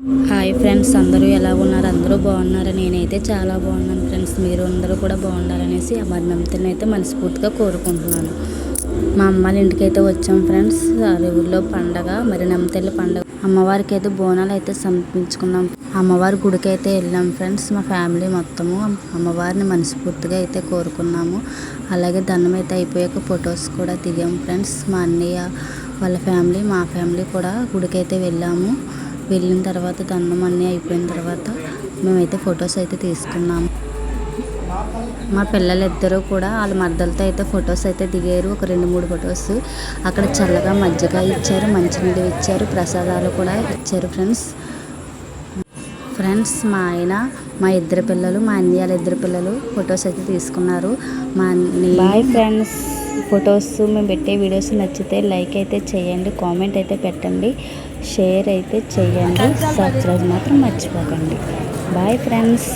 Hi friends, అందరూ ఎలా ఉన్నారు? అందరూ బాగున్నారు. నేనైతే చాలా బాగున్నాను ఫ్రెండ్స్. మీరు అందరూ కూడా బాగుండాలనేసి ఆ మరినంతని అయితే మనస్ఫూర్తిగా కోరుకుంటున్నాను. మా అమ్మాళ్ళ ఇంటికైతే వచ్చాం ఫ్రెండ్స్. అది ఊళ్ళో పండగ, మరి నమ్మతల్లి పండగ. అమ్మవారికి అయితే బోనాలు అయితే సమర్పించుకున్నాం. అమ్మవారి గుడికి అయితే వెళ్ళాం ఫ్రెండ్స్. మా ఫ్యామిలీ మొత్తము అమ్మవారిని మనస్ఫూర్తిగా అయితే కోరుకున్నాము. అలాగే దండం అయితే అయిపోయాక ఫొటోస్ కూడా దిగాం ఫ్రెండ్స్. మా అన్నయ్య వాళ్ళ ఫ్యామిలీ, మా ఫ్యామిలీ కూడా గుడికి అయితే వెళ్ళాము. వెళ్ళిన తర్వాత దండం అన్నీ అయిపోయిన తర్వాత మేమైతే ఫొటోస్ అయితే తీసుకున్నాము. మా పిల్లలిద్దరూ కూడా వాళ్ళ మద్దలతో అయితే ఫొటోస్ అయితే దిగారు. ఒక 2-3 ఫొటోస్. అక్కడ చల్లగా మజ్జిగ ఇచ్చారు, మంచినీళ్ళు ఇచ్చారు, ప్రసాదాలు కూడా ఇచ్చారు ఫ్రెండ్స్. మా ఆయన, మా ఇద్దరు పిల్లలు, మా అన్నయ్య వాళ్ళ ఇద్దరు పిల్లలు ఫొటోస్ అయితే తీసుకున్నారు. Bye friends. ఫొటోస్ మేము పెట్టే వీడియోస్ నచ్చితే లైక్ అయితే చేయండి, కామెంట్ అయితే పెట్టండి, షేర్ అయితే చేయండి, సబ్స్క్రైబ్ మాత్రం మర్చిపోకండి. Bye friends.